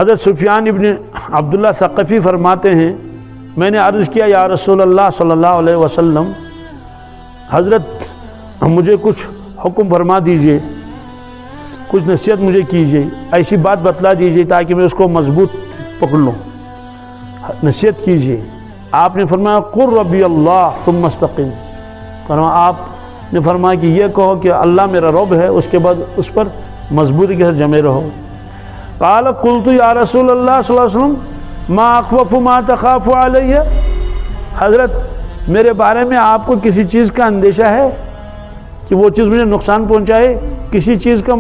حضرت سفیان ابن عبداللہ ثقفی فرماتے ہیں میں نے عرض کیا یا رسول اللہ صلی اللہ علیہ وسلم حضرت مجھے کچھ حکم فرما دیجئے، کچھ نصیحت مجھے کیجئے، ایسی بات بتلا دیجئے تاکہ میں اس کو مضبوط پکڑ لوں، نصیحت کیجئے۔ آپ نے فرمایا قل ربی اللہ ثم استقم، فرمایا آپ نے فرمایا کہ یہ کہو کہ اللہ میرا رب ہے، اس کے بعد اس پر مضبوطی کے ساتھ جمے رہو۔ قال قلت یا رسول اللہ صلی اللہ علیہ وسلم ما اخوف ما تخاف علیہ، حضرت میرے بارے میں آپ کو کسی چیز کا اندیشہ ہے کہ وہ چیز مجھے نقصان پہنچائے، کسی چیز کا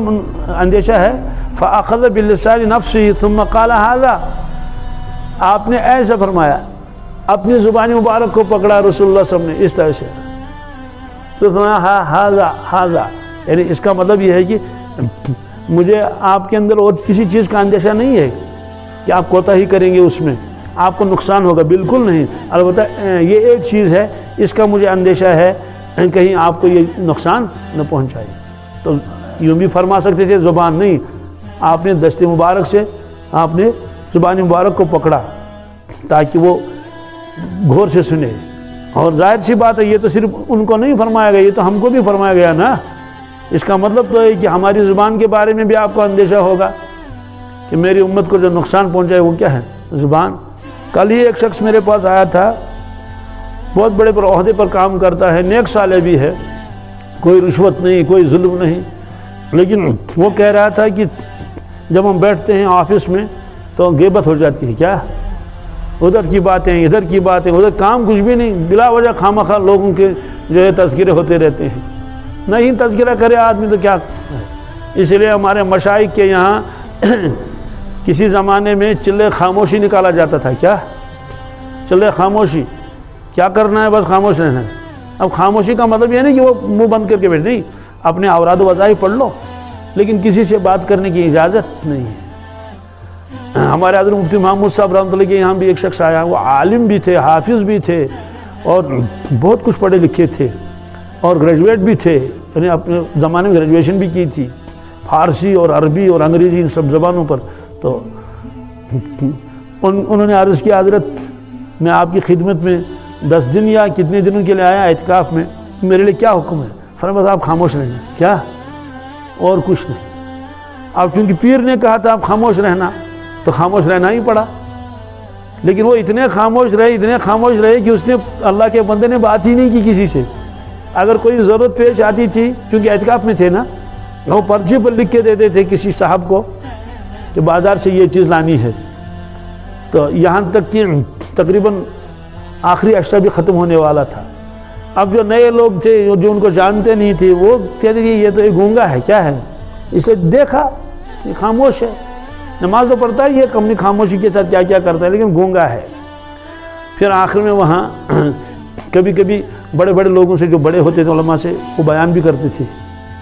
اندیشہ ہے؟ فاخذ بلسان نفسه ثم قال هذا، آپ نے ایسا فرمایا، اپنی زبان مبارک کو پکڑا رسول اللہ صلی اللہ علیہ وسلم نے اس طرح سے، تو فرمایا هذا، یعنی اس کا مطلب یہ ہے کہ مجھے آپ کے اندر اور کسی چیز کا اندیشہ نہیں ہے کہ آپ کوتاہی کریں گے، اس میں آپ کو نقصان ہوگا، بالکل نہیں، البتہ یہ ایک چیز ہے اس کا مجھے اندیشہ ہے کہیں آپ کو یہ نقصان نہ پہنچائے۔ تو یوں بھی فرما سکتے تھے، زبان نہیں، آپ نے دست مبارک سے آپ نے زبان مبارک کو پکڑا تاکہ وہ غور سے سنے، اور ظاہر سی بات ہے یہ تو صرف ان کو نہیں فرمایا گیا، یہ تو ہم کو بھی فرمایا گیا نا۔ اس کا مطلب تو ہے کہ ہماری زبان کے بارے میں بھی آپ کو اندیشہ ہوگا کہ میری امت کو جو نقصان پہنچائے وہ کیا ہے؟ زبان۔ کل ہی ایک شخص میرے پاس آیا تھا، بہت بڑے پر عہدے پر کام کرتا ہے، نیک صالح بھی ہے، کوئی رشوت نہیں، کوئی ظلم نہیں، لیکن وہ کہہ رہا تھا کہ جب ہم بیٹھتے ہیں آفس میں تو غیبت ہو جاتی ہے، کیا ادھر کی باتیں ادھر کی باتیں، ادھر کام کچھ بھی نہیں، بلا وجہ خواہ لوگوں کے جو ہے تذکرے ہوتے رہتے ہیں، نہیں تذکرہ کرے آدمی تو کیا۔ اس لیے ہمارے مشائخ کے یہاں کسی زمانے میں چلے خاموشی نکالا جاتا تھا، کیا چلے خاموشی، کیا کرنا ہے بس خاموش رہنا ہے۔ اب خاموشی کا مطلب یہ نہیں کہ وہ منہ بند کر کے بیٹھ، نہیں، اپنے اوراد و وظائف پڑھ لو، لیکن کسی سے بات کرنے کی اجازت نہیں ہے۔ ہمارے حضرت مفتی محمود صاحب رحمۃ اللہ کے یہاں بھی ایک شخص آیا، وہ عالم بھی تھے، حافظ بھی تھے، اور بہت کچھ پڑھے لکھے تھے، اور گریجویٹ بھی تھے، یعنی اپنے زمانے میں گریجویشن بھی کی تھی، فارسی اور عربی اور انگریزی ان سب زبانوں پر۔ تو انہوں نے عرض کیا حضرت میں آپ کی خدمت میں 10 دن یا کتنے دنوں کے لیے آیا اعتکاف میں، میرے لیے کیا حکم ہے؟ فرمایا بس آپ خاموش رہنا، کیا اور کچھ نہیں۔ اب چونکہ پیر نے کہا تھا آپ خاموش رہنا تو خاموش رہنا ہی پڑا، لیکن وہ اتنے خاموش رہے کہ اس نے اللہ کے بندے نے بات ہی نہیں کی کسی سے۔ اگر کوئی ضرورت پیش آتی تھی، چونکہ اعتکاف میں تھے نا، وہ پرچے پر لکھ کے دیتے تھے کسی صاحب کو کہ بازار سے یہ چیز لانی ہے، تو یہاں تک کہ تقریباً آخری اشرا بھی ختم ہونے والا تھا۔ اب جو نئے لوگ تھے جو ان کو جانتے نہیں تھے، وہ کہتے کہ یہ تو ایک گونگا ہے، کیا ہے؟ اسے دیکھا یہ خاموش ہے، نماز تو پڑھتا ہے، یہ اپنی خاموشی کے ساتھ کیا کیا کرتا ہے، لیکن گونگا ہے۔ پھر آخر میں وہاں کبھی کبھی بڑے بڑے لوگوں سے جو بڑے ہوتے تھے علماء سے، وہ بیان بھی کرتے تھے،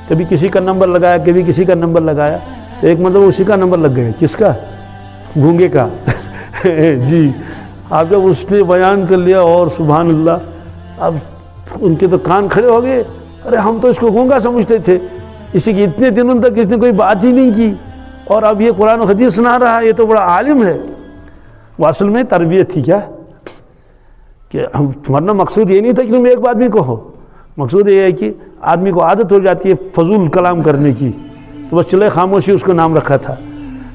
کبھی کسی کا نمبر لگایا، کبھی کسی کا نمبر لگایا، تو ایک مطلب اسی کا نمبر لگ گیا، کس کا؟ گونگے کا۔ جی اب جب اس نے بیان کر لیا، اور سبحان اللہ، اب ان کے تو کان کھڑے ہو گئے، ارے ہم تو اس کو گونگا سمجھتے تھے، اسی کی اتنے دنوں تک اس نے کوئی بات ہی نہیں کی، اور اب یہ قرآن و حدیث سنا رہا ہے، یہ تو بڑا عالم ہے۔ وہ اصل میں تربیت تھی، کیا کہ ورنہ مقصود یہ نہیں تھا کہ تم ایک بات بھی کہو، مقصود یہ ہے کہ آدمی کو عادت ہو جاتی ہے فضول کلام کرنے کی، تو بس چلے خاموشی اس کو نام رکھا تھا۔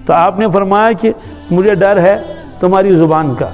تو آپ نے فرمایا کہ مجھے ڈر ہے تمہاری زبان کا۔